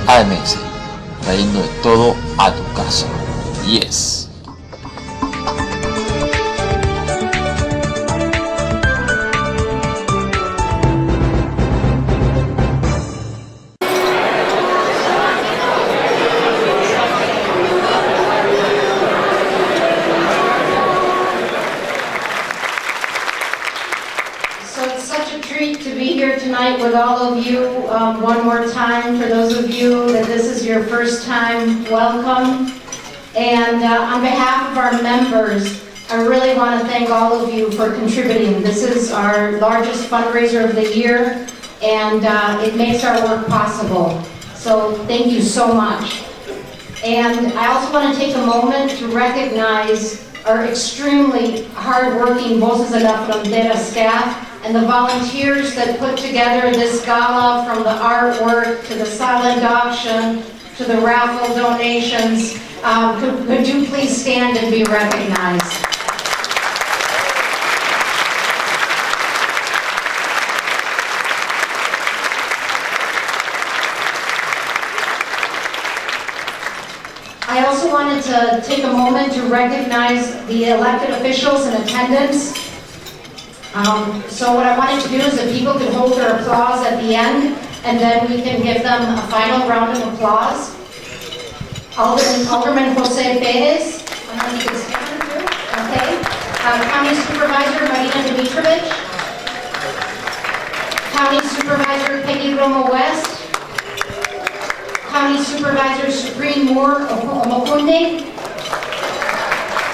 AMS, trayendo de todo a tu casa. Yes. With all of you, one more time, for those of you that this is your first time, welcome. And on behalf of our members, I really want to thank all of you for contributing. This is our largest fundraiser of the year, and it makes our work possible. So thank you so much. And I also want to take a moment to recognize our extremely hard-working Voces de la Frontera staff and the volunteers that put together this gala, from the artwork to the silent auction to the raffle donations. Could you please stand and be recognized? I also wanted to take a moment to recognize the elected officials in attendance. So what I wanted to do is that people could hold their applause at the end, and then we can give them a final round of applause. Alderman Jose Perez, I don't know if you can stand too. Okay. County Supervisor Marina Dimitrovich. County Supervisor Peggy Romo West. County Supervisor Supreme Moore Omokunde.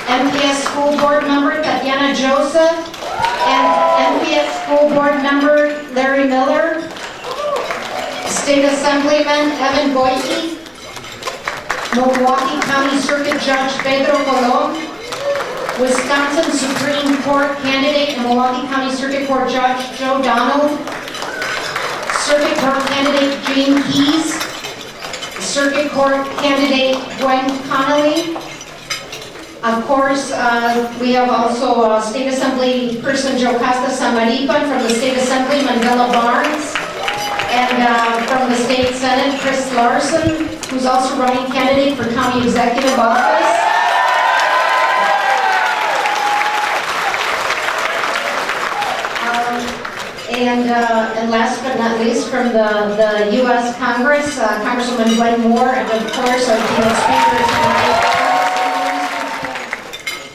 MPS School Board Member Tatiana Joseph. And MPS School Board Member Larry Miller, State Assemblyman Evan Boyke, Milwaukee County Circuit Judge Pedro Colon, Wisconsin Supreme Court candidate and Milwaukee County Circuit Court Judge Joe Donald, Circuit Court candidate Jane Keys, Circuit Court candidate Gwen Connolly. Of course, we have also State Assembly person Joe Costa Samaripan, from the State Assembly Mandela Barnes, and from the State Senate Chris Larson, who's also running candidate for County Executive Office. And last but not least, from the U.S. Congress, Congresswoman Gwen Moore, and of course our keynote speaker tonight.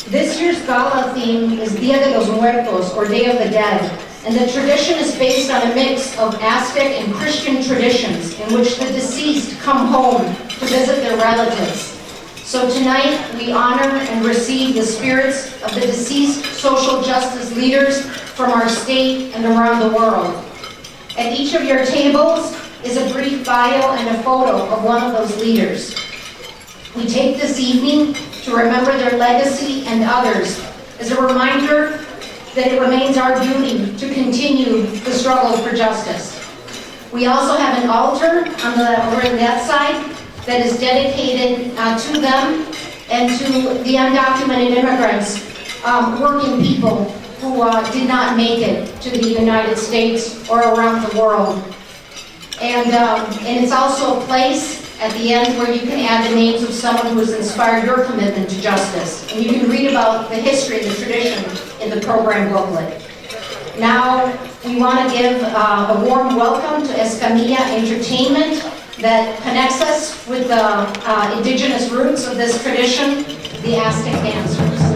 This year's gala theme is Dia de los Muertos, or Day of the Dead, and the tradition is based on a mix of Aztec and Christian traditions in which the deceased come home to visit their relatives. So tonight we honor and receive the spirits of the deceased social justice leaders from our state and around the world. At each of your tables is a brief bio and a photo of one of those leaders. We take this evening to remember their legacy and others, as a reminder that it remains our duty to continue the struggle for justice. We also have an altar over on that side that is dedicated to them and to the undocumented immigrants, working people who did not make it to the United States or around the world. And it's also a place at the end where you can add the names of someone who has inspired your commitment to justice. And you can read about the history and the tradition in the program booklet. Now, we want to give a warm welcome to Escamilla Entertainment that connects us with the indigenous roots of this tradition, the Aztec dancers.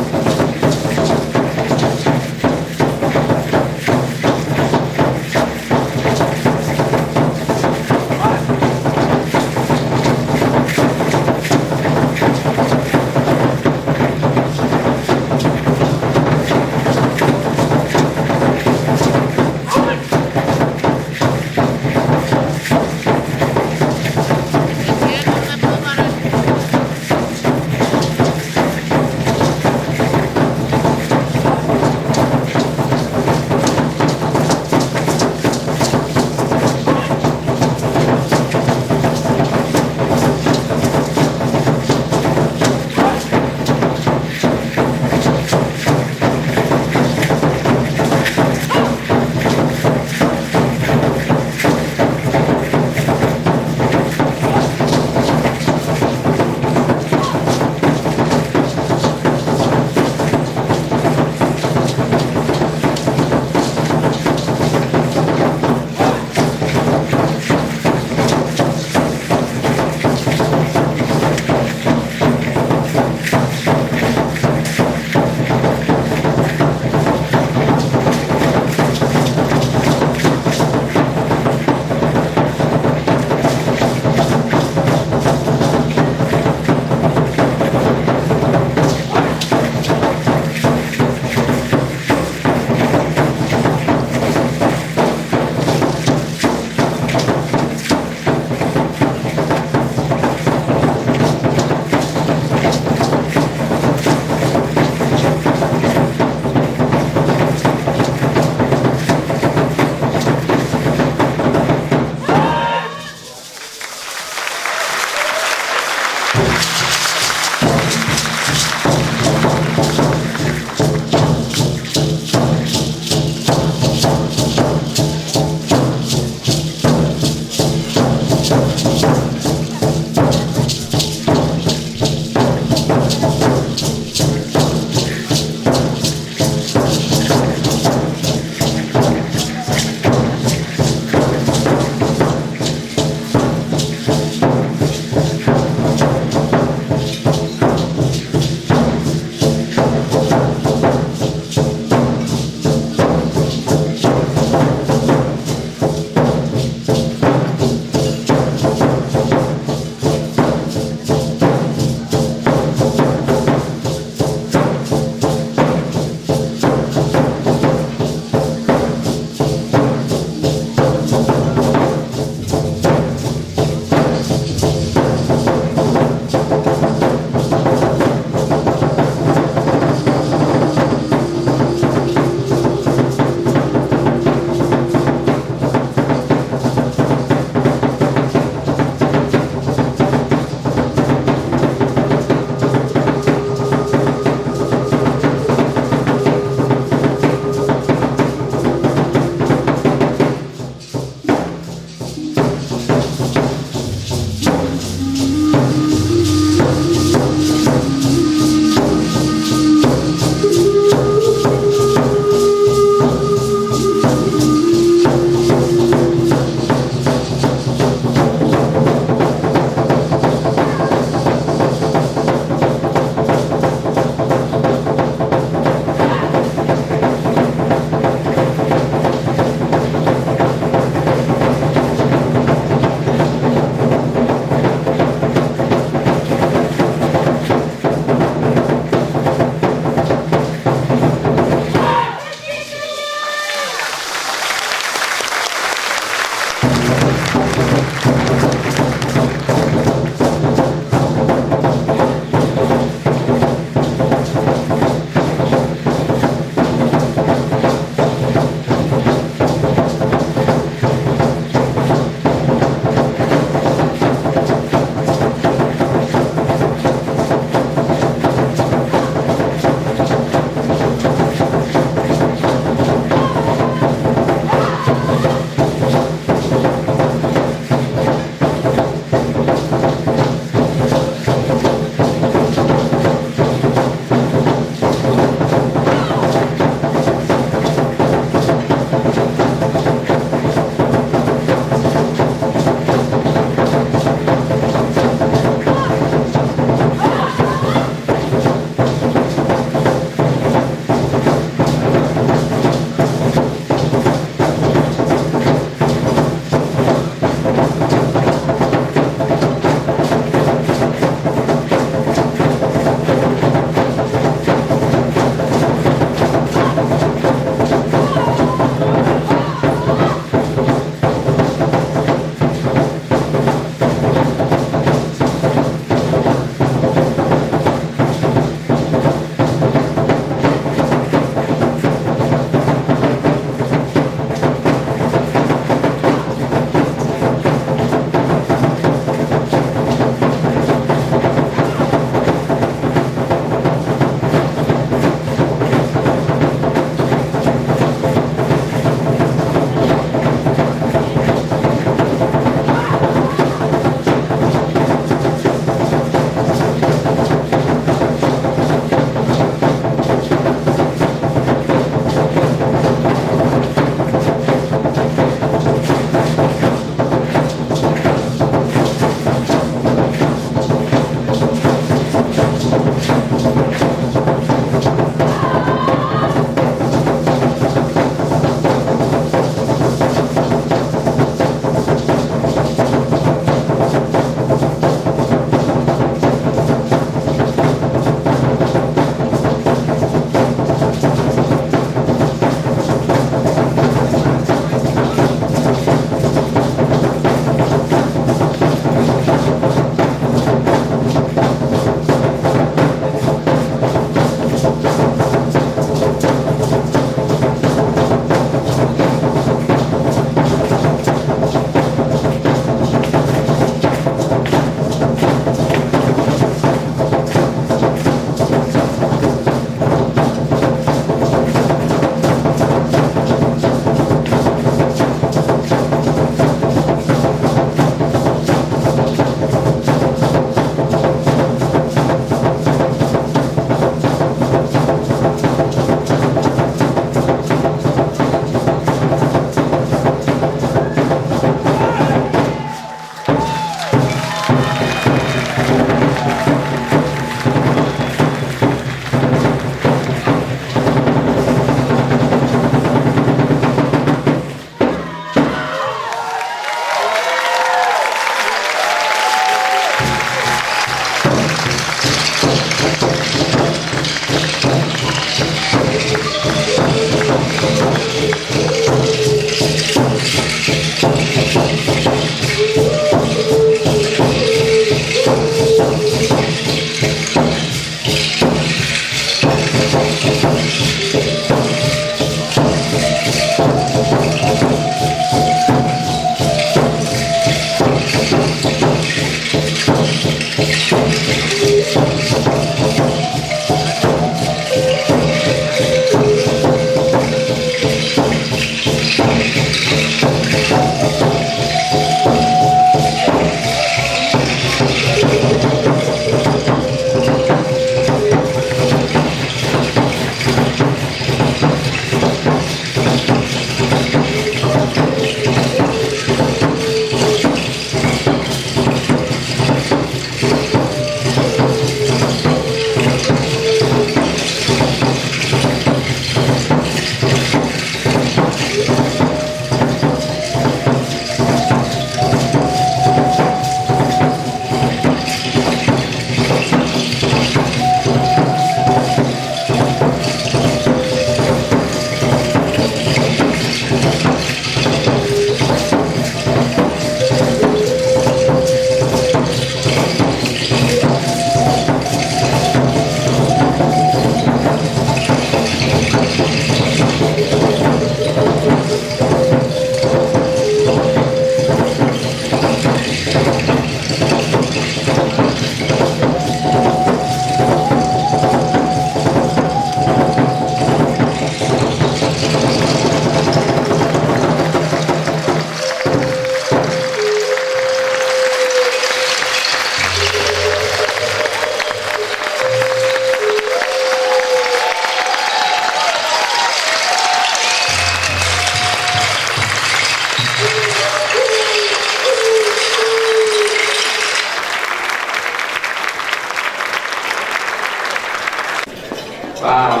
Wow.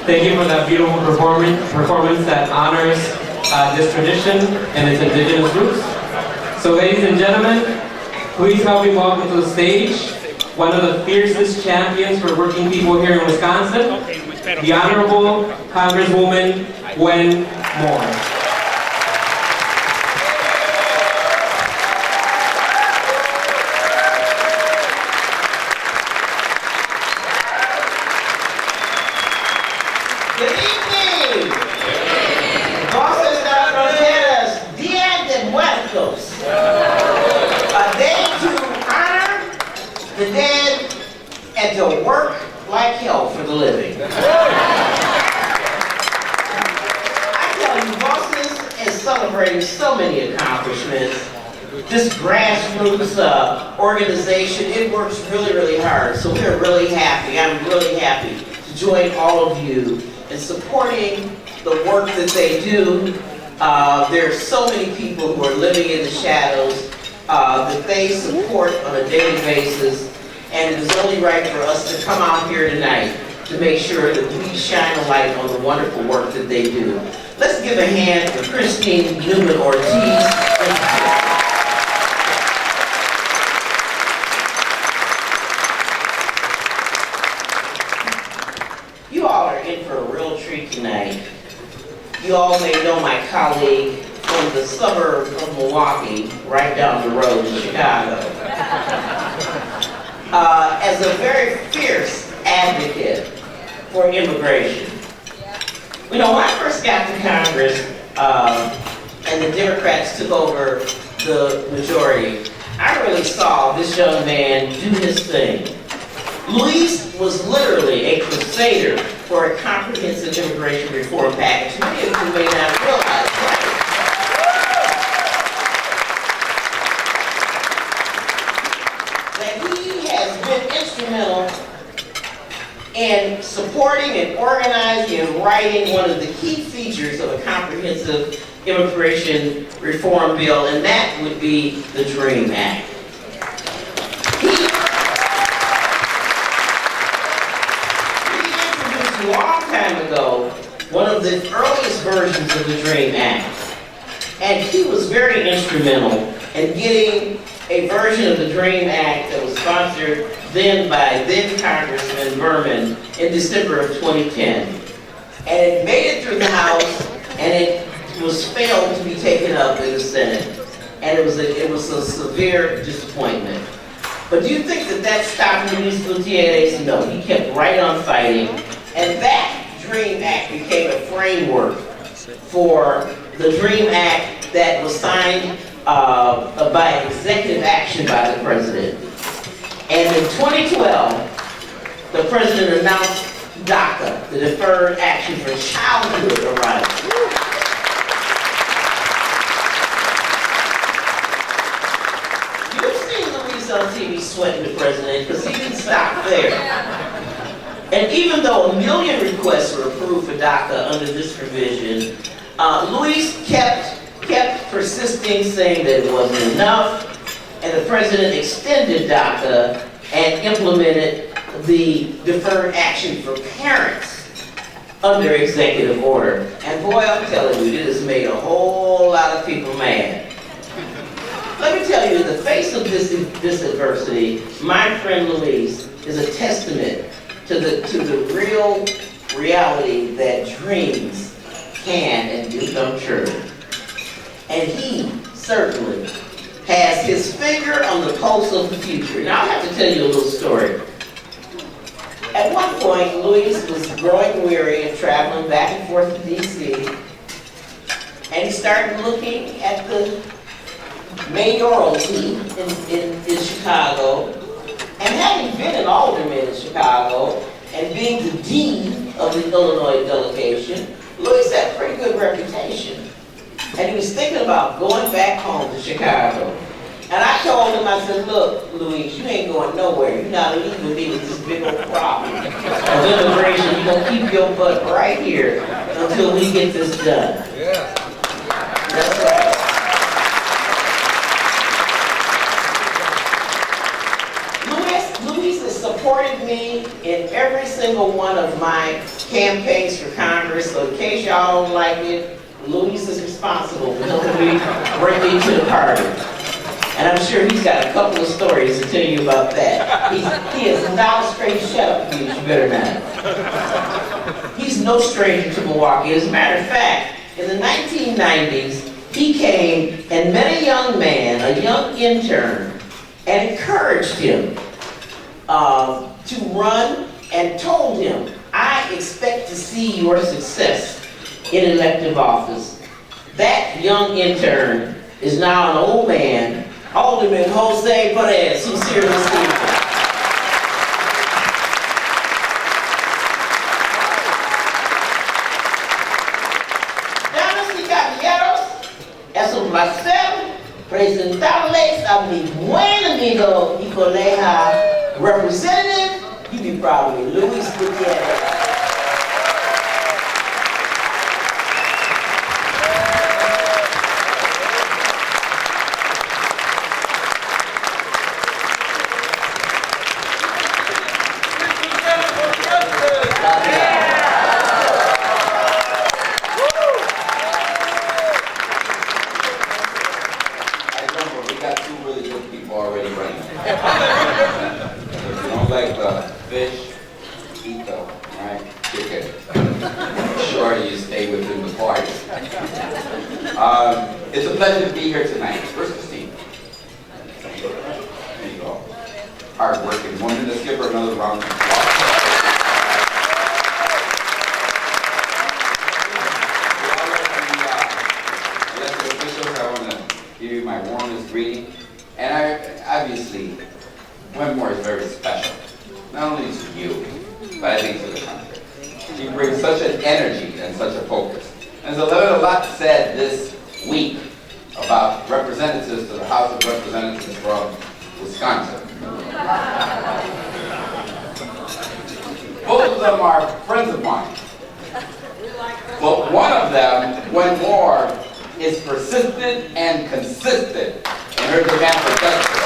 Thank you for that beautiful performance that honors this tradition and its indigenous roots. So ladies and gentlemen, please help me welcome to the stage one of the fiercest champions for working people here in Wisconsin, the Honorable Congresswoman Gwen Moore. Good evening. Voces de las Fronteras, Día de Muertos. A day to honor the dead and to work like hell for the living. I tell you, Voces is celebrating so many accomplishments. This grassroots organization, it works really, really hard. So we're really happy. I'm really happy to join all of you in supporting the work that they do. There are so many people who are living in the shadows that they support on a daily basis, and it is only right for us to come out here tonight to make sure that we shine a light on the wonderful work that they do. Let's give a hand to Christine Newman-Ortiz. You all are in for a real treat tonight. You all may know my colleague from the suburb of Milwaukee, right down the road in Chicago, as a very fierce advocate for immigration. You know, when I first got to Congress and the Democrats took over the majority, I really saw this young man do his thing. Luis was literally a crusader for a comprehensive immigration reform package. Many of you may not realize that he has been instrumental in supporting and organizing and writing one of the key features of a comprehensive immigration reform bill, and that would be the DREAM Act. A long time ago, one of the earliest versions of the DREAM Act, and he was very instrumental in getting a version of the DREAM Act that was sponsored then by then Congressman Berman in December of 2010. And it made it through the House, and it was failed to be taken up in the Senate, and it was a severe disappointment. But do you think that that stopped Luis Gutiérrez? No, he kept right on fighting. And that DREAM Act became a framework for the DREAM Act that was signed by executive action by the president. And in 2012, the president announced DACA, the Deferred Action for Childhood Arrival. You've seen Luis on TV sweating the president because he didn't stop there. And even though 1 million requests were approved for DACA under this provision, Luis kept persisting, saying that it wasn't enough, and the president extended DACA and implemented the Deferred Action for Parents under executive order. And boy, I'm telling you, it has made a whole lot of people mad. Let me tell you, in the face of this adversity, my friend Luis is a testament to the real reality that dreams can and do come true. And he certainly has his finger on the pulse of the future. Now I have to tell you a little story. At one point, Luis was growing weary of traveling back and forth to D.C. and he started looking at the mayoralty in Chicago. And having been an alderman in Chicago and being the dean of the Illinois delegation, Luis had a pretty good reputation. And he was thinking about going back home to Chicago. And I told him, I said, look, Luis, you ain't going nowhere. You're not leaving me with this big old problem of immigration. You're going to keep your butt right here until we get this done. Yeah. That's right. Luis has supported me in every single one of my campaigns for Congress, so in case y'all don't like it, Luis is responsible for helping me bring me to the party. And I'm sure he's got a couple of stories to tell you about that. He is not straight shut up, Luis, you better not. He's no stranger to Milwaukee. As a matter of fact, in the 1990s, he came and met a young man, a young intern, and encouraged him to run and told him, I expect to see your success in elective office. That young intern is now an old man, Alderman Jose Perez, who's here this evening. Damas y caballeros, es un placer presentarles a mi buen amigo y colega Representative, you be proud of me, Luis Gutiérrez. It's a pleasure to be here tonight. Where's Christine? There you go. Hard-working woman. Let's give her another round of applause. Elected officials, I want to give you my warmest greeting. And obviously, Wentmore is very special. Not only to you, but I think to the country. She brings such an energy and such a focus. And there's a lot said this week about representatives to the House of Representatives from Wisconsin. Both of them are friends of mine. But one of them, Wentmore, is persistent and consistent in her demand for justice.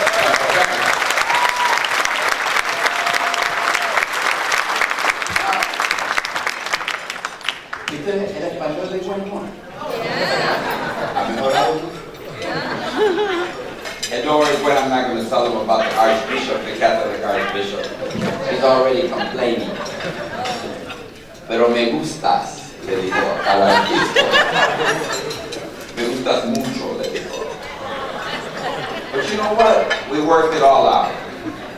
¿El español de Wentmore? ¿Ha mejorado? And don't worry, when I'm not going to tell them about the Archbishop, the Catholic Archbishop. He's already complaining. Pero me gustas, le dijo al artista. Me gustas mucho, le dijo. But you know what? We worked it all out.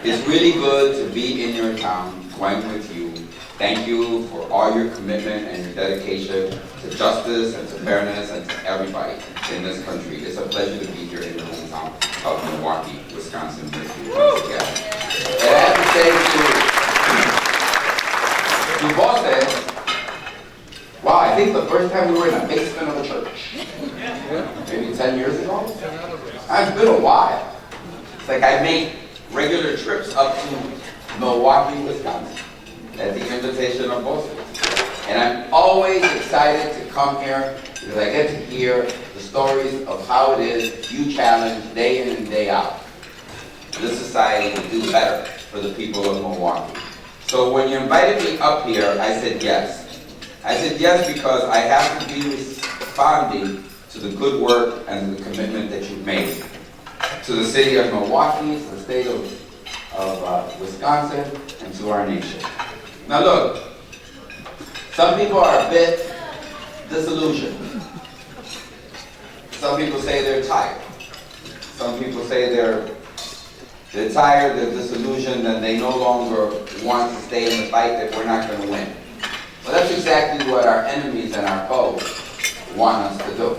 It's really good to be in your town, going with you. Thank you for all your commitment and your dedication to justice and to fairness and to everybody in this country. It's a pleasure to be here in your hometown of Milwaukee, Wisconsin with you once again. And I have to say to Voces, wow, I think the first time we were in a basement of a church, maybe 10 years ago. It's been a while. It's like I make regular trips up to Milwaukee, Wisconsin at the invitation of Voces. And I'm always excited to come here because I get to hear the stories of how it is you challenge day in and day out this society to do better for the people of Milwaukee. So when you invited me up here, I said yes. I said yes because I have to be responding to the good work and the commitment that you've made to the city of Milwaukee, to the state of Wisconsin, and to our nation. Now look, some people are a bit disillusioned. Some people say they're tired. Some people say they're tired, they're disillusioned, and they no longer want to stay in the fight that we're not going to win. Well, that's exactly what our enemies and our foes want us to do.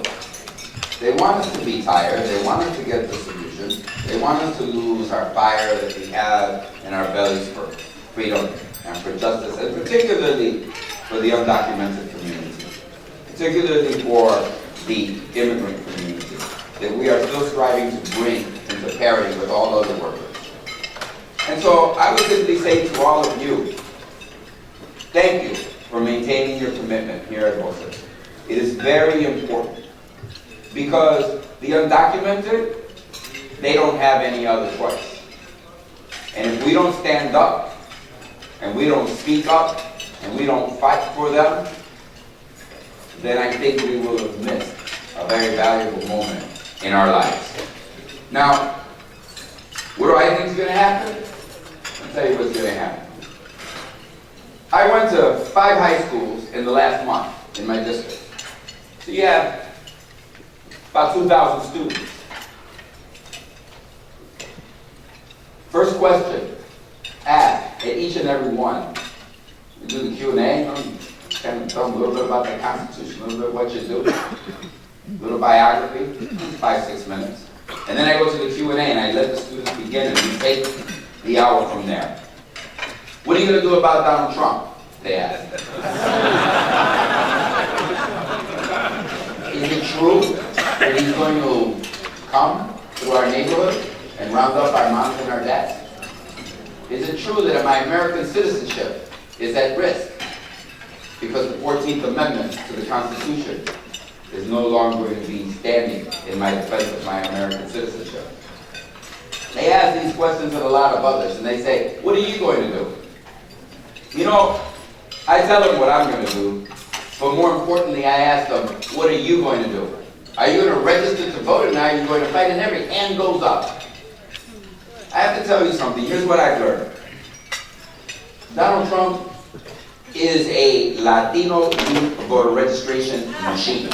They want us to be tired, they want us to get disillusioned, they want us to lose our fire that we have in our bellies for freedom and for justice, and particularly for the undocumented community, particularly for the immigrant community, that we are still striving to bring into parity with all other workers. And so I would simply say to all of you, thank you for maintaining your commitment here at Voces. It is very important because the undocumented, they don't have any other choice. And if we don't stand up, and we don't speak up, and we don't fight for them, then I think we will have missed a very valuable moment in our lives. Now, what do I think is going to happen? I'll tell you what's going to happen. I went to 5 high schools in the last month in my district. So you have about 2,000 students. First question asked at each and every one. We do the Q&A, kind of tell them a little bit about the Constitution, a little bit what you do, a little biography, 5-6 minutes. And then I go to the Q&A and I let the students begin and we take the hour from there. What are you going to do about Donald Trump? They ask. Is it true that he's going to come through our neighborhood and round up our moms and our dads? Is it true that my American citizenship is at risk because the 14th Amendment to the Constitution is no longer going to be standing in my defense of my American citizenship? They ask these questions of a lot of others, and they say, what are you going to do? You know, I tell them what I'm going to do, but more importantly, I ask them, what are you going to do? Are you going to register to vote, and are you going to fight? And every hand goes up. I have to tell you something. Here's what I've learned. Donald Trump is a Latino youth voter registration machine.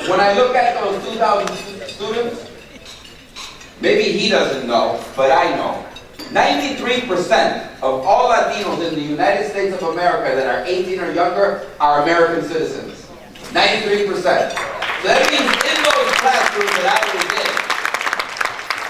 When I look at those 2,000 students, maybe he doesn't know, but I know. 93% of all Latinos in the United States of America that are 18 or younger are American citizens. 93%. So that means in those classrooms that I was in,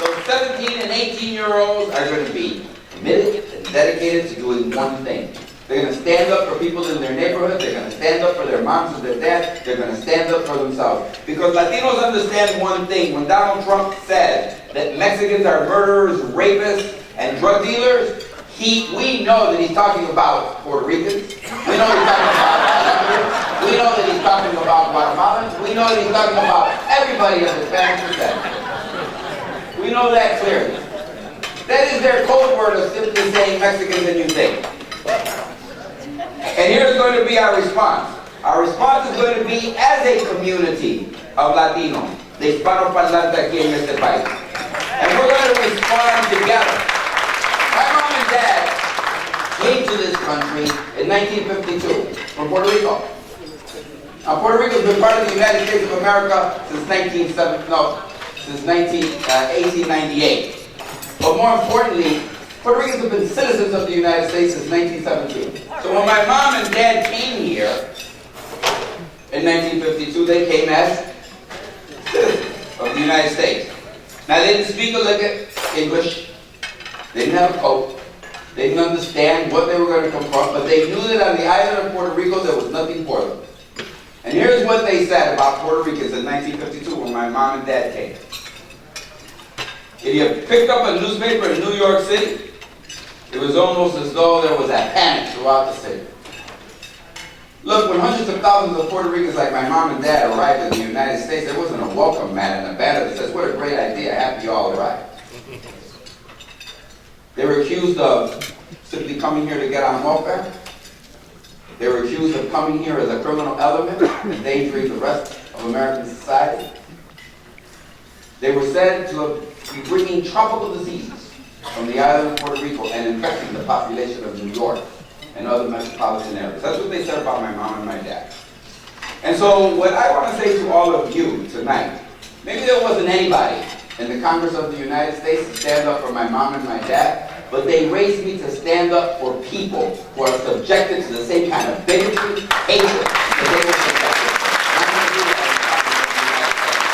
those 17 and 18-year-olds are going to be committed and dedicated to doing one thing. They're going to stand up for people in their neighborhood. They're going to stand up for their moms and their dads. They're going to stand up for themselves. Because Latinos understand one thing. When Donald Trump said that Mexicans are murderers, rapists, and drug dealers, we know that he's talking about Puerto Ricans. We know he's talking about Colombians. We know that he's talking about Guatemalans. We know that he's talking about everybody of Hispanic descent. We know that clearly. That is their code word of simply saying Mexicans and you think. And here's going to be our response. Our response is going to be as a community of Latinos, de hispanoparlante aquí en este país. And we're going to respond together. My mom and dad came to this country in 1952. from Puerto Rico. Now, Puerto Rico's been part of the United States of America since 1898. But more importantly, Puerto Ricans have been citizens of the United States since 1917. So when my mom and dad came here in 1952, they came as citizens of the United States. Now, they didn't speak a lick of English. They didn't have a coat. They didn't understand what they were going to confront, but they knew that on the island of Puerto Rico, there was nothing for them. And here's what they said about Puerto Ricans in 1952 when my mom and dad came. If you picked up a newspaper in New York City, it was almost as though there was a panic throughout the city. Look, when hundreds of thousands of Puerto Ricans like my mom and dad arrived in the United States, there wasn't a welcome mat and a banner that says, what a great idea, happy you all arrived. They were accused of simply coming here to get on welfare. They were accused of coming here as a criminal element, endangering the rest of American society. They were said to be bringing tropical diseases from the island of Puerto Rico and infecting the population of New York and other metropolitan areas. That's what they said about my mom and my dad. And so what I want to say to all of you tonight, maybe there wasn't anybody in the Congress of the United States to stand up for my mom and my dad, but they raised me to stand up for people who are subjected to the same kind of bigotry, hatred that they were subjected to. I'm going to do that in the Congress of the United States.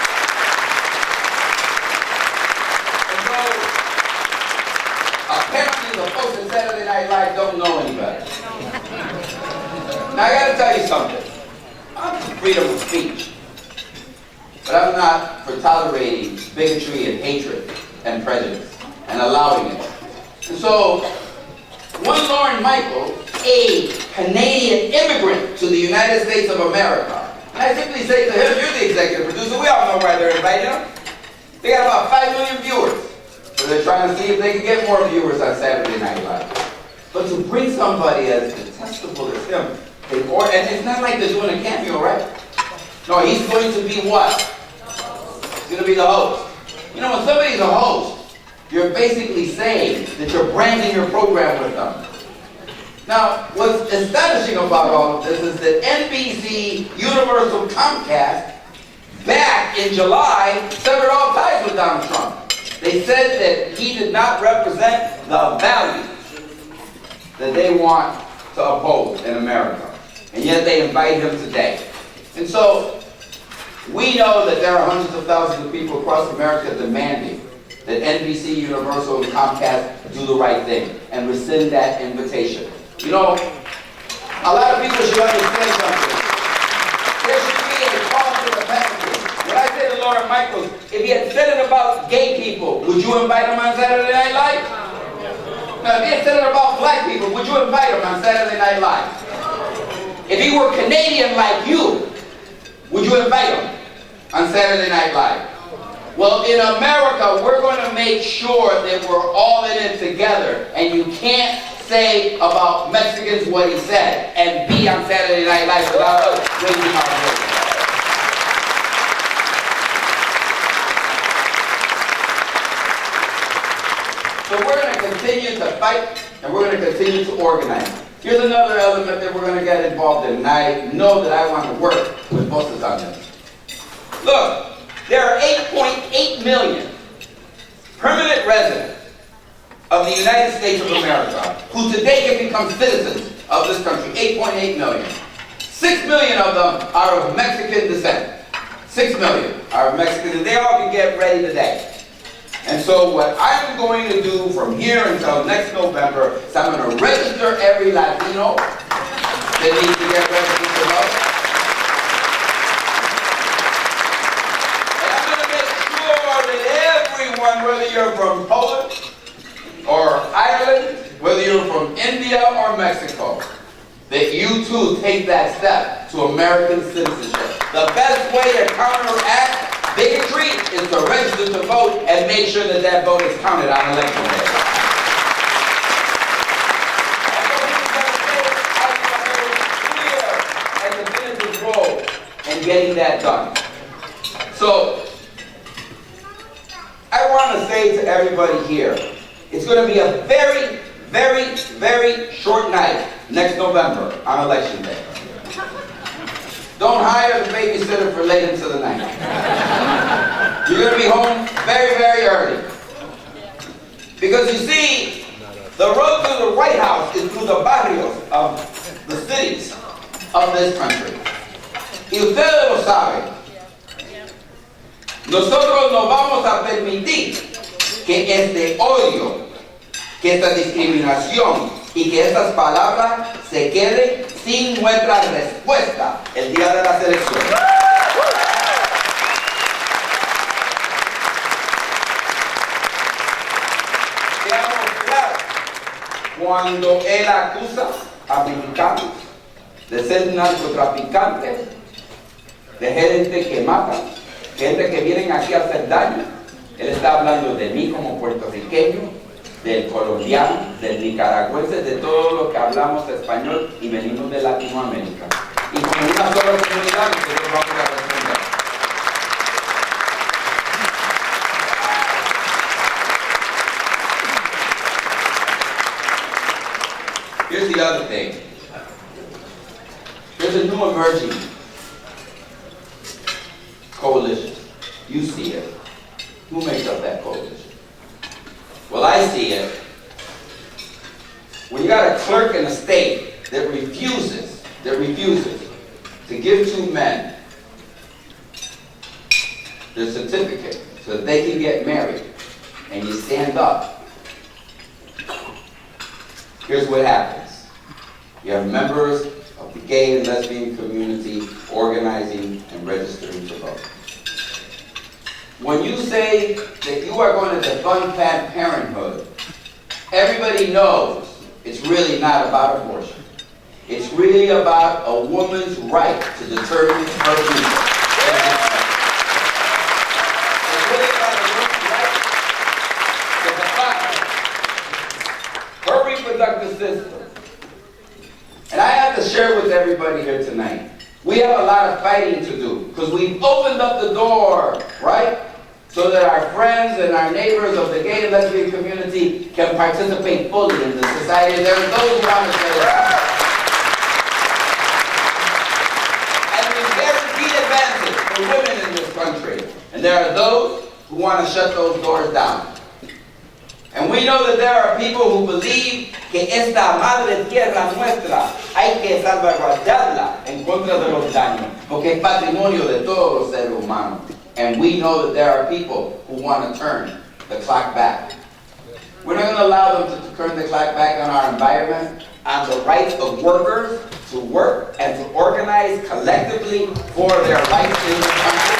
And so, apparently the folks in Saturday Night Live don't know any better. Now I got to tell you something. I'm for freedom of speech, but I'm not for tolerating bigotry and hatred and prejudice and allowing it. And so, one Lauren Michael, a Canadian immigrant to the United States of America, and I simply say to him, you're the executive producer, we all know why they're inviting him. They got about 5 million viewers, so they're trying to see if they can get more viewers on Saturday Night Live. But to bring somebody as detestable as him, and it's not like they're doing a cameo, right? No, he's going to be what? He's going to be the host. You know, when somebody's a host, you're basically saying that you're branding your program with them. Now, what's astonishing about all of this is that NBC, Universal, Comcast, back in July, severed all ties with Donald Trump. They said that he did not represent the values that they want to oppose in America. And yet they invite him today. And so, we know that there are hundreds of thousands of people across America demanding that NBC, Universal, and Comcast do the right thing and rescind that invitation. You know, a lot of people should understand something. There should be a call to the message. When I say to Lauren Michaels, if he had said it about gay people, would you invite him on Saturday Night Live? Now, if he had said it about black people, would you invite him on Saturday Night Live? If he were Canadian like you, would you invite him on Saturday Night Live? Well, in America, we're going to make sure that we're all in it together. And you can't say about Mexicans what he said and be on Saturday Night Live without us raising our voice. So we're going to continue to fight, and we're going to continue to organize. Here's another element that we're going to get involved in, and I know that I want to work with Voces on this. Look. There are 8.8 million permanent residents of the United States of America who today can become citizens of this country. 8.8 million. 6 million of them are of Mexican descent. 6 million are of Mexican, and they all can get ready today. And so what I'm going to do from here until next November is I'm going to register every Latino that needs to get registered to vote. Whether you're from Poland or Ireland, whether you're from India or Mexico, that you too take that step to American citizenship. The best way to counteract bigotry is to register to vote and make sure that that vote is counted on election day. I think a definitive role in getting that done. So, I want to say to everybody here, it's going to be a very, very, very short night next November on Election Day. don't hire the babysitter for late into the night. You're going to be home very, very early. Because you see, the road to the White House is through the barrios of the cities of this country. Y ustedes lo saben. Nosotros no vamos a permitir que este odio, que esta discriminación y que estas palabras se queden sin nuestra respuesta el día de las elecciones. Seamos claros, cuando él acusa a mexicanos de ser narcotraficantes, de gente que mata, gente que vienen aquí a hacer daño, él está hablando de mí como puertorriqueño, del colombiano, del nicaragüense, de todos los que hablamos español y venimos de Latinoamérica. Y como una sola comunidad nosotros vamos a responder. Here's the other thing. There's a new emerging coalition. You see it. Who makes up that coalition? Well, I see it. When you got a clerk in a state that refuses to give two men their certificate so that they can get married, and you stand up, here's what happens. You have members of the gay and lesbian community organizing and registering to vote. When you say that you are going to defund Planned Parenthood, everybody knows it's really not about abortion. It's really about a woman's right to determine her future. It's really about a woman's right to define her reproductive system. And I have to share with everybody here tonight, we have a lot of fighting to do, because we've opened up the door, right? So that our friends and our neighbors of the gay and lesbian community can participate fully in the society. There are those who want to say that. And we guarantee advances for women in this country. And there are those who want to shut those doors down. And we know that there are people who believe que esta madre tierra nuestra hay que salvaguardarla en contra de los daños, porque es patrimonio de todos los seres humanos. And we know that there are people who want to turn the clock back. We're not going to allow them to turn the clock back on our environment, on the rights of workers to work and to organize collectively for their rights in the country.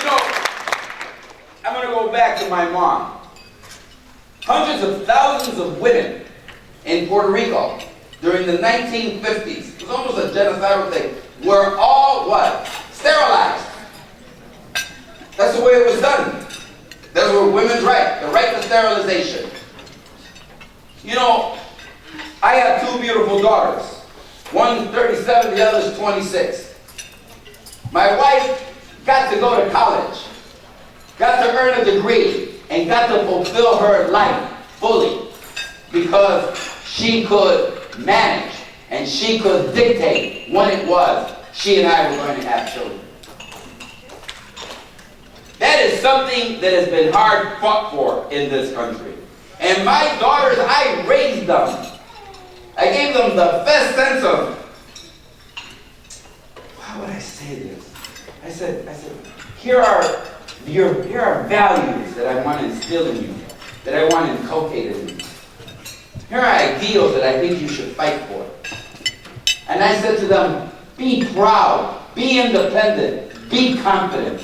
You know, I'm going to go back to my mom. Hundreds of thousands of women in Puerto Rico during the 1950s, it was almost a genocidal thing, were all what? Sterilized. That's the way it was done. That's where women's right, the right to sterilization. You know, I have two beautiful daughters. One's 37, the other's 26. My wife got to go to college, got to earn a degree, and got to fulfill her life fully because she could manage and she could dictate when it was she and I were going to have children. That is something that has been hard fought for in this country. And my daughters, I raised them. I gave them the best sense of, how would I say this? I said, here are values that I want to instill in you, that I want to inculcate in you. Here are ideals that I think you should fight for. And I said to them, be proud, be independent, be confident.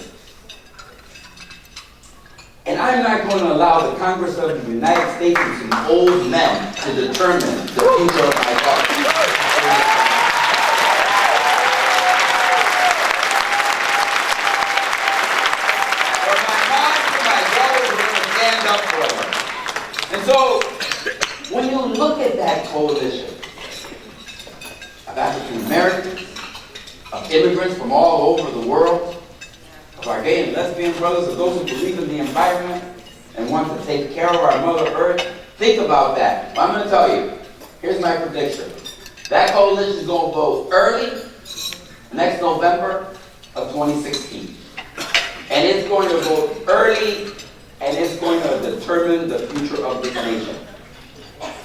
And I'm not going to allow the Congress of the United States and some old men to determine the future of my daughter. And so, when you look at that coalition of African Americans, of immigrants from all over the world, of our gay and lesbian brothers, of those who believe in the environment and want to take care of our Mother Earth, Think about that. I'm going to tell you. Here's my prediction. That coalition is going to vote early next November of 2016. And it's going to vote early, and it's going to determine the future of this nation.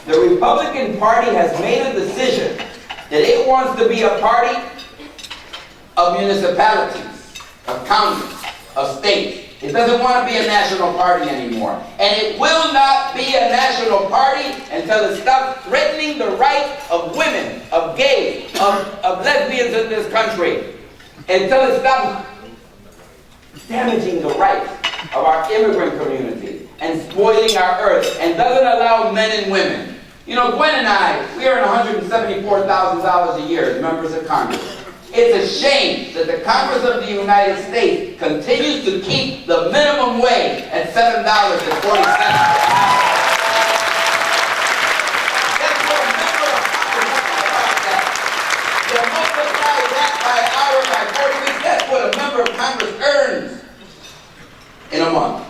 The Republican Party has made a decision that it wants to be a party of municipalities, of counties, of states. It doesn't want to be a national party anymore. And it will not be a national party until it stops threatening the rights of women, of gays, of lesbians in this country. Until it stops damaging the rights of our immigrant community and spoiling our earth and doesn't allow men and women. You know, Gwen and I, we earn $174,000 a year as members of Congress. It's a shame that the Congress of the United States continues to keep the minimum wage at $7.40. That's what a member of Congress, you multiply that by hour, by 40 weeks, that's what a member of Congress earns in a month.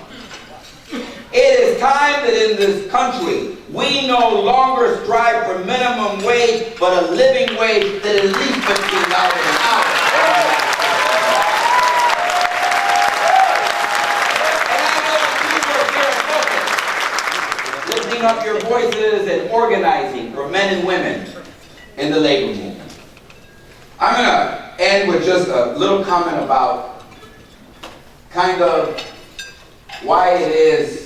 It is time that in this country, we no longer strive for minimum wage, but a living wage that is at least $15 an hour. And I know you are here focused, lifting up your voices and organizing for men and women in the labor movement. I'm going to end with just a little comment about kind of why it is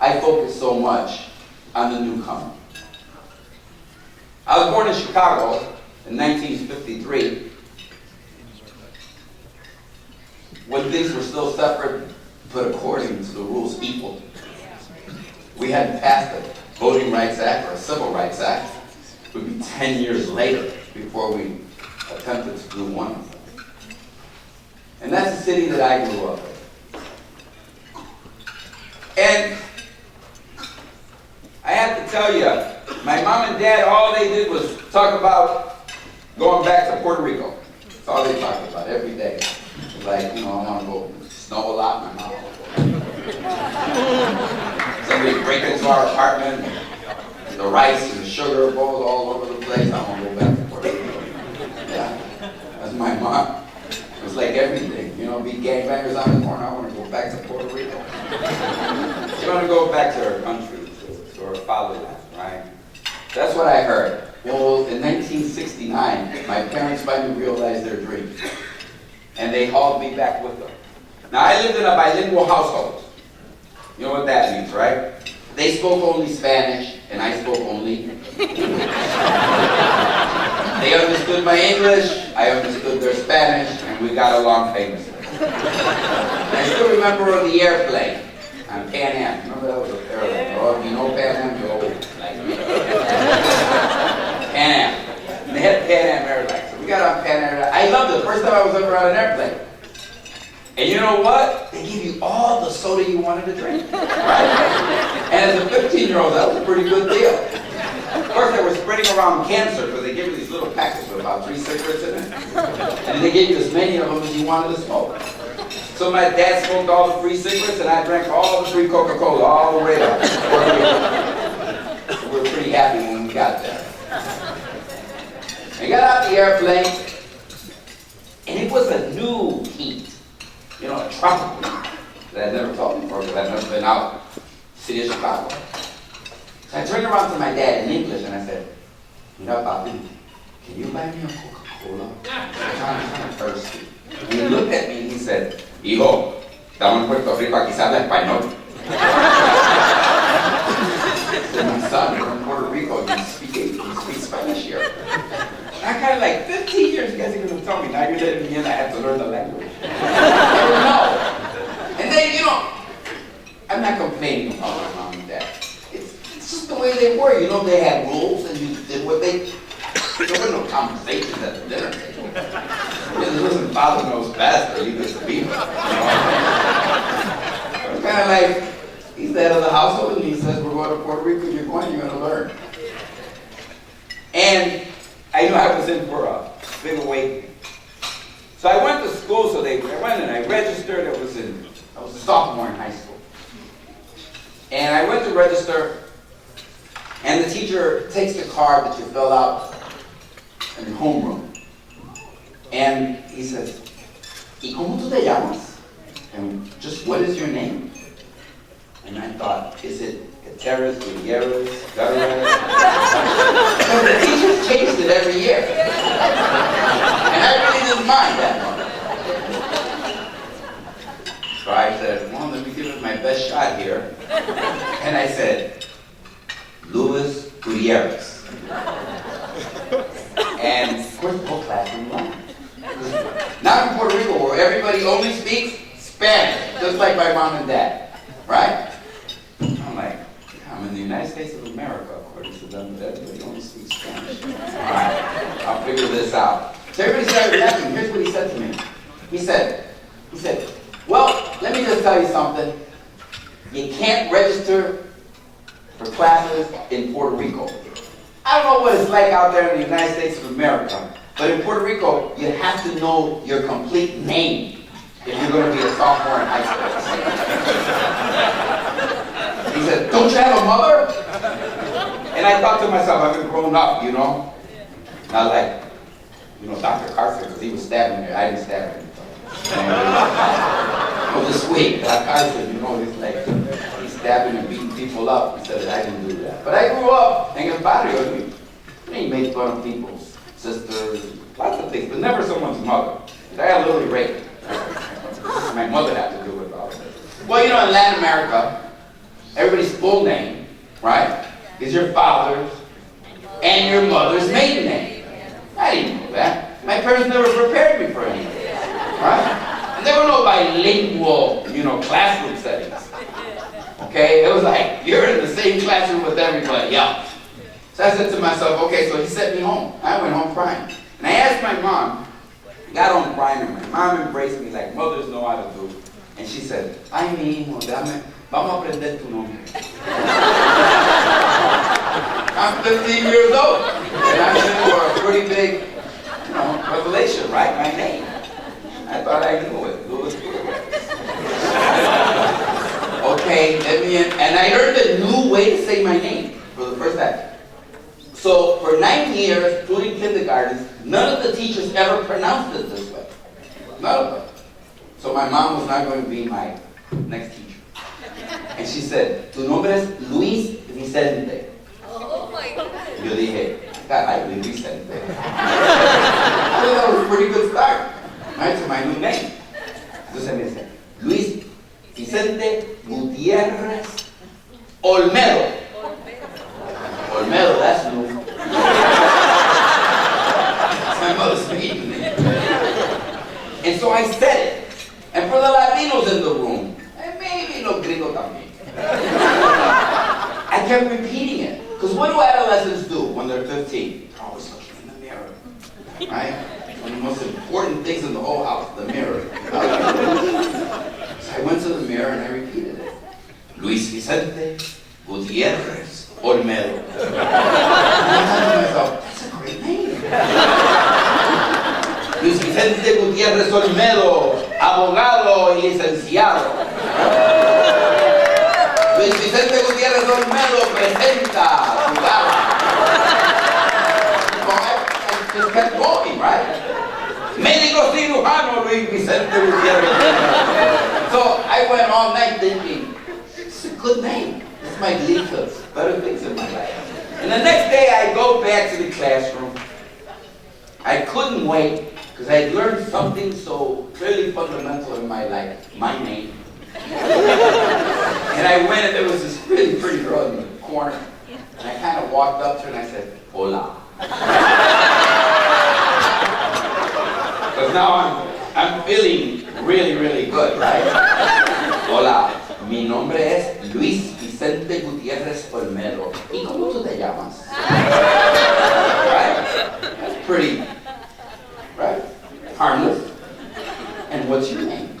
I focus so much on the newcomer. I was born in Chicago in 1953 when things were still separate, but according to the rules equal. We hadn't passed a Voting Rights Act or a Civil Rights Act. It would be 10 years later before we attempted to do one of them. And that's the city that I grew up in. And I have to tell you, my mom and dad, all they did was talk about going back to Puerto Rico. That's all they talked about every day. Like, you know, I want to go snow a lot, my mom won't go. Somebody break into our apartment, and the rice and the sugar bowls all over the place. I want to go back to Puerto Rico. Yeah, that's my mom. It was like everything, you know, be gangbangers on the corner. I want to go back to Puerto Rico. She want to go back to her country. Or fatherland, right? That's what I heard. Well, in 1969, my parents finally realized their dream. And they hauled me back with them. Now, I lived in a bilingual household. You know what that means, right? They spoke only Spanish, and I spoke only English. They understood my English, I understood their Spanish, and we got along famously. And I still remember the airplane. On Pan Am. Remember that was a airline? Oh, if you know Pan Am, you're old. Like me. Pan Am. And they had Pan Am Airlines. So we got on Pan Am. I loved it. The first time I was ever on an airplane. And you know what? They give you all the soda you wanted to drink. Right? And as a 15-year-old, that was a pretty good deal. Of course, they were spreading around cancer because they give you these little packets with about 3 cigarettes in it. And they gave you as many of them as you wanted to smoke. So my dad smoked all the free cigarettes, and I drank all the free Coca-Cola all the way up. So we were pretty happy when we got there. I got out the airplane, and it was a new heat. You know, a tropical heat that I'd never felt before because I'd never been out the city of Chicago. So I turned around to my dad in English, and I said, "Mira, papi, can you buy me a Coca-Cola? I'm kind of thirsty." And he looked at me and he said, "Hijo, estamos en Puerto Rico, aquí se habla español." My son, we're in Puerto Rico, you speak Spanish here. And I kind of like, 15 years, you guys are going to tell me, now you're letting me in, I have to learn the language. I don't know. And then, you know, I'm not complaining about my mom and dad. It's just the way they were. You know, they had rules and you did what they, there were no conversations at the dinner table. This wasn't father knows best or leave this to me. You know? I'm kind of like, he's the head of the household and he says, we're going to Puerto Rico, you're going to learn. And I knew I was in for a big awakening. So I went to school, I went and I registered, I was a sophomore in high school. And I went to register, and the teacher takes the card that you fill out in the homeroom. And he says, ¿Y cómo tú te llamas? And just, what is your name? And I thought, is it Gutierrez, Gutierrez, Gutierrez? Because the teachers changed it every year. And I really didn't mind that one. So I said, well, let me give it my best shot here. And I said, Luis Gutiérrez. And of course, the whole classroom laughed. Not in Puerto Rico, where everybody only speaks Spanish, just like my mom and dad, right? I'm like, I'm in the United States of America, according to them, but everybody only speaks Spanish. All right, I'll figure this out. So everybody started laughing. Here's what he said to me. He said, well, let me just tell you something. You can't register for classes in Puerto Rico. I don't know what it's like out there in the United States of America, but in Puerto Rico, you have to know your complete name if you're going to be a sophomore in high school. He said, don't you have a mother? And I thought to myself, I've been grown up, you know? Not like, you know, Dr. Carson, because he was stabbing me. I didn't stab him. Well, this week, Dr. Carson, you know, he's like, he's stabbing and beating people up. He said that I didn't do that. But I grew up in el barrio. He made fun of people's sisters, lots of things, but never someone's mother. I got literally raped. My mother had to do with all of it. Well, you know, in Latin America, everybody's full name, right, is your father's and your mother's maiden name. I didn't know that. My parents never prepared me for anything, right? And there were no bilingual, you know, classroom settings. Okay, it was like, you're in the same classroom with everybody else. So I said to myself, okay, so he sent me home. I went home crying. And I asked my mom, got home crying, and my mom embraced me like mothers know how to do. And she said, ay, mi hijo, vamos a aprender tu nombre. I'm 15 years old, and I'm in for a pretty big, you know, revelation, right? My name. I thought I knew it. Luis Gutiérrez. Okay, and I learned a new way to say my name for the first time. So for 9 years, including kindergarten, none of the teachers ever pronounced it this way. None of them. So my mom was not going to be my next teacher. And she said, tu nombre es Luis Vicente. Oh my God. Yo dije, God, I Luis Vicente. I thought that was a pretty good start, right, to my new name. Entonces me dice, Luis Vicente Gutiérrez Olmedo. Olmedo, that's new. That's my mother's maiden name. And so I said it. And for the Latinos in the room, and maybe los gringos también, I kept repeating it. Because what do adolescents do when they're 15? They're always looking in the mirror, right? One of the most important things in the whole house, the mirror. So I went to the mirror and I repeated it. Luis Vicente Gutiérrez Olmedo. And I thought to myself, that's a great name. Luis Vicente Gutiérrez Olmedo, abogado y licenciado. Luis Vicente Gutiérrez Olmedo presenta su gala. I just kept going, right? Médico cirujano Luis Vicente Gutiérrez. So I went all night thinking, it's a good name. This might lead to better things in my life. And the next day I go back to the classroom. I couldn't wait because I had learned something so really fundamental in my life, my name. And I went and there was this really pretty girl in the corner. And I kind of walked up to her and I said, hola. Because now I'm feeling really, really good, right? Hola, mi nombre es Luis Vicente Gutiérrez Olmedo. ¿Y cómo tú te llamas? Right? That's pretty, right? Harmless. And what's your name?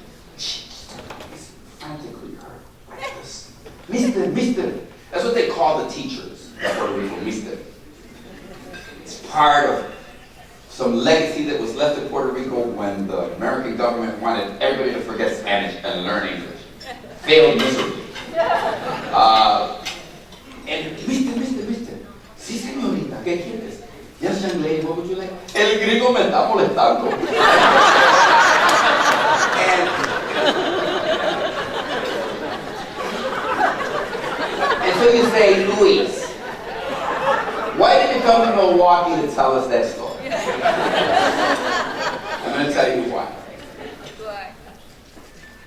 Frantically hurt like this. Mister. That's what they call the teachers in Puerto Rico, Mister. It's part of some legacy that was left in Puerto Rico when the American government wanted everybody to forget Spanish and learn English. Failed miserably. And mister, sí señorita, ¿qué quieres? Yes, young lady, what would you like? El gringo me está molestando. And so you say, Luis, why did you come to Milwaukee to tell us that story? I'm going to tell you why.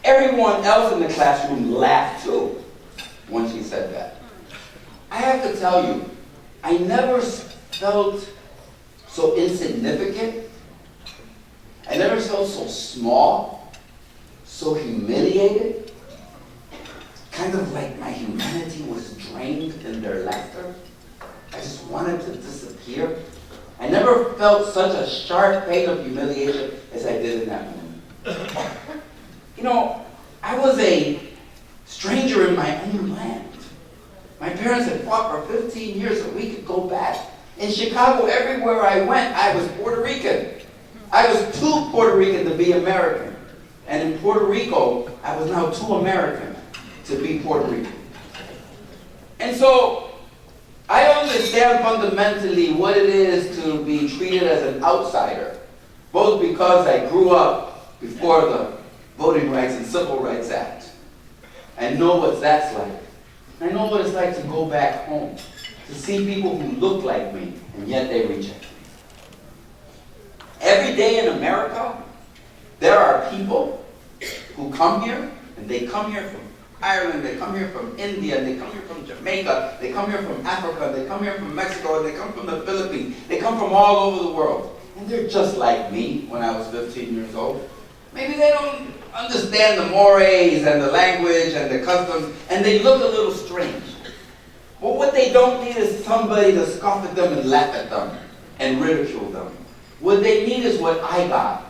Everyone else in the classroom laughed too when she said that. I have to tell you, I never felt so insignificant. I never felt so small, so humiliated. Kind of like my humanity was drained in their laughter. I just wanted to disappear. I never felt such a sharp pain of humiliation as I did in that moment. You know, I was a stranger in my own land. My parents had fought for 15 years so we could go back. In Chicago, everywhere I went, I was Puerto Rican. I was too Puerto Rican to be American. And in Puerto Rico, I was now too American to be Puerto Rican. And so, I understand fundamentally what it is to be treated as an outsider, both because I grew up before the Voting Rights and Civil Rights Act. I know what that's like. I know what it's like to go back home, to see people who look like me, and yet they reject me. Every day in America, there are people who come here, and they come here from Ireland, they come here from India, they come here from Jamaica, they come here from Africa, they come here from Mexico, they come from the Philippines, they come from all over the world. And they're just like me when I was 15 years old. Maybe they don't understand the mores and the language and the customs, and they look a little strange. But what they don't need is somebody to scoff at them and laugh at them and ridicule them. What they need is what I got.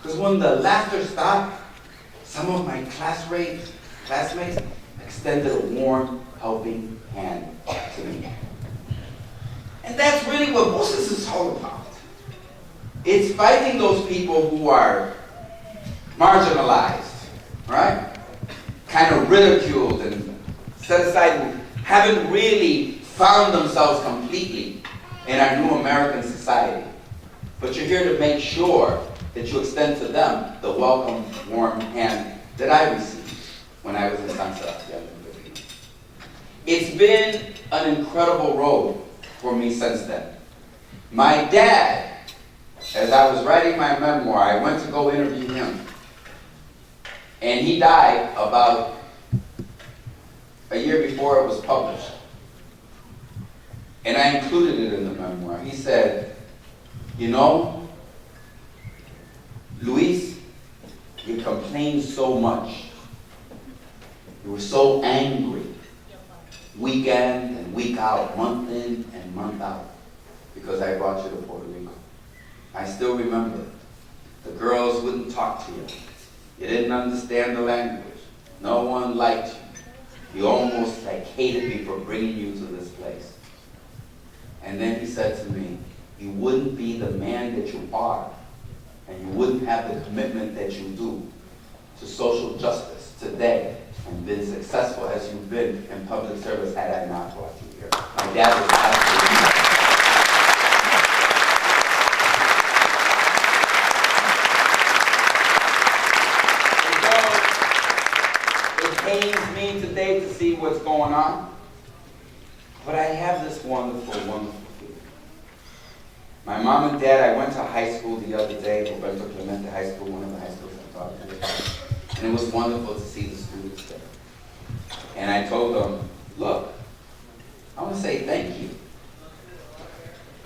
Because when the laughter stopped, some of my classmates extended a warm, helping hand to me. And that's really what Voces is all about. It's fighting those people who are marginalized, right? Kind of ridiculed and set aside, who haven't really found themselves completely in our new American society. But you're here to make sure that you extend to them the welcome, warm hand that I received when I was in Sansa. It's been an incredible road for me since then. My dad, as I was writing my memoir, I went to go interview him. And he died about a year before it was published. And I included it in the memoir. He said, you know, Luis, you complained so much. You were so angry, week in and week out, month in and month out, because I brought you to Puerto Rico. I still remember. The girls wouldn't talk to you. You didn't understand the language. No one liked you. You almost hated me for bringing you to this place. And then he said to me, you wouldn't be the man that you are, and you wouldn't have the commitment that you do to social justice today and been successful as you've been in public service had I not brought you here. My dad was absolutely pains me today to see what's going on, but I have this wonderful, wonderful feeling. My mom and dad, I went to high school the other day, Representante High School, one of the high schools I taught in, and it was wonderful to see the students there. And I told them, look, I want to say thank you,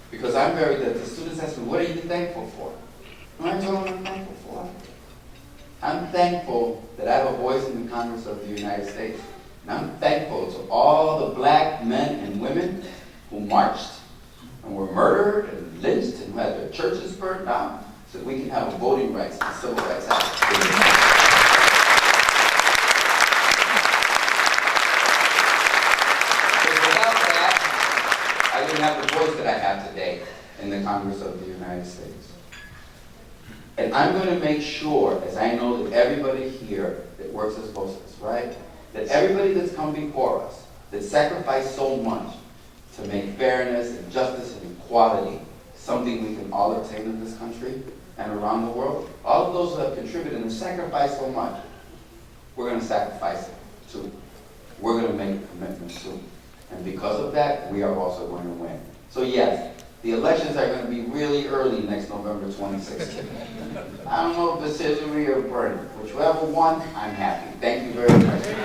because the students asked me, what are you thankful for? And I told them I'm thankful for. I'm thankful that I have a voice in the Congress of the United States. And I'm thankful to all the black men and women who marched and were murdered and lynched and who had their churches burned down so that we can have a voting rights and civil rights act. Without that, I wouldn't have the voice that I have today in the Congress of the United States. And I'm going to make sure, as I know that everybody here that works as Voces, right, that everybody that's come before us, that sacrificed so much to make fairness and justice and equality something we can all obtain in this country and around the world, all of those who have contributed and sacrificed so much, we're going to sacrifice it too. We're going to make a commitment too. And because of that, we are also going to win. So yes, the elections are going to be really early next November 2016. I don't know if it's Hillary or Bernie. Whichever one, I'm happy. Thank you very much.